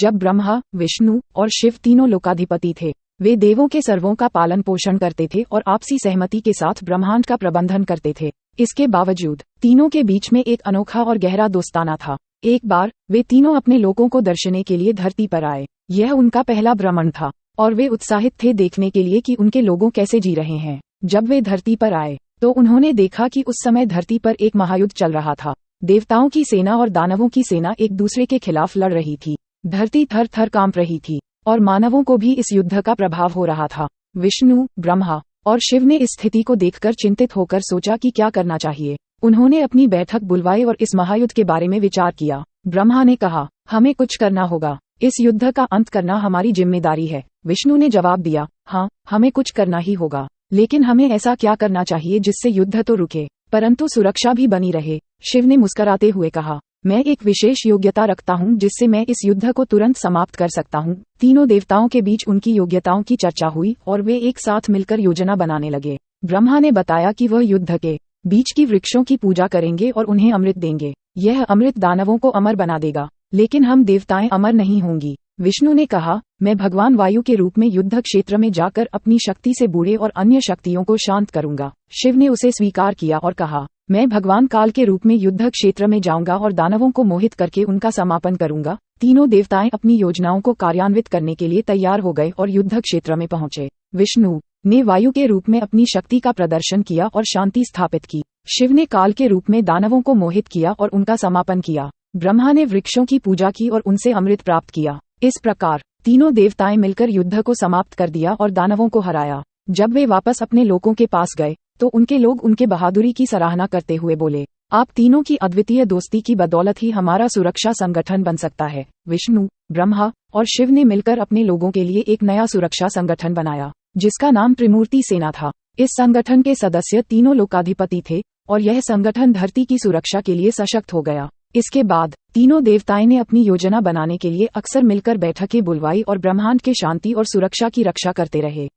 जब ब्रह्मा, विष्णु और शिव तीनों लोकाधिपति थे। वे देवों के सर्वों का पालन पोषण करते थे और आपसी सहमति के साथ ब्रह्मांड का प्रबंधन करते थे। इसके बावजूद तीनों के बीच में एक अनोखा और गहरा दोस्ताना था। एक बार वे तीनों अपने लोगों को दर्शने के लिए धरती पर आए। यह उनका पहला भ्रमण था और वे उत्साहित थे देखने के लिए कि उनके लोगों कैसे जी रहे हैं। जब वे धरती पर आए तो उन्होंने देखा कि उस समय धरती पर एक महायुद्ध चल रहा था। देवताओं की सेना और दानवों की सेना एक दूसरे के खिलाफ लड़ रही थी। धरती थर थर कांप रही थी और मानवों को भी इस युद्ध का प्रभाव हो रहा था। विष्णु, ब्रह्मा और शिव ने इस स्थिति को देखकर चिंतित होकर सोचा कि क्या करना चाहिए। उन्होंने अपनी बैठक बुलवाई और इस महायुद्ध के बारे में विचार किया। ब्रह्मा ने कहा, हमें कुछ करना होगा। इस युद्ध का अंत करना हमारी जिम्मेदारी है। विष्णु ने जवाब दिया, हाँ, हमें कुछ करना ही होगा, लेकिन हमें ऐसा क्या करना चाहिए जिससे युद्ध तो रुके परंतु सुरक्षा भी बनी रहे। शिव ने मुस्कुराते हुए कहा, मैं एक विशेष योग्यता रखता हूँ जिससे मैं इस युद्ध को तुरंत समाप्त कर सकता हूँ। तीनों देवताओं के बीच उनकी योग्यताओं की चर्चा हुई और वे एक साथ मिलकर योजना बनाने लगे। ब्रह्मा ने बताया कि वह युद्ध के बीच की वृक्षों की पूजा करेंगे और उन्हें अमृत देंगे। यह अमृत दानवों को अमर बना देगा, लेकिन हम देवताएं अमर नहीं होंगी। विष्णु ने कहा, मैं भगवान वायु के रूप में युद्ध क्षेत्र में जाकर अपनी शक्ति से बूढ़े और अन्य शक्तियों को शांत करूंगा। शिव ने उसे स्वीकार किया और कहा, मैं भगवान काल के रूप में युद्ध क्षेत्र में जाऊंगा और दानवों को मोहित करके उनका समापन करूंगा। तीनों देवताएं अपनी योजनाओं को कार्यान्वित करने के लिए तैयार हो गए और युद्ध क्षेत्र में पहुंचे। विष्णु ने वायु के रूप में अपनी शक्ति का प्रदर्शन किया और शांति स्थापित की। शिव ने काल के रूप में दानवों को मोहित किया और उनका समापन किया। ब्रह्मा ने वृक्षों की पूजा की और उनसे अमृत प्राप्त किया। इस प्रकार तीनों देवताएं मिलकर युद्ध को समाप्त कर दिया और दानवों को हराया। जब वे वापस अपने लोगों के पास गए तो उनके लोग उनके बहादुरी की सराहना करते हुए बोले, आप तीनों की अद्वितीय दोस्ती की बदौलत ही हमारा सुरक्षा संगठन बन सकता है। विष्णु, ब्रह्मा और शिव ने मिलकर अपने लोगों के लिए एक नया सुरक्षा संगठन बनाया जिसका नाम त्रिमूर्ति सेना था। इस संगठन के सदस्य तीनों लोकाधिपति थे और यह संगठन धरती की सुरक्षा के लिए सशक्त हो गया। इसके बाद तीनों देवताएं ने अपनी योजना बनाने के लिए अक्सर मिलकर बैठकें बुलवाई और ब्रह्मांड के शांति और सुरक्षा की रक्षा करते रहे।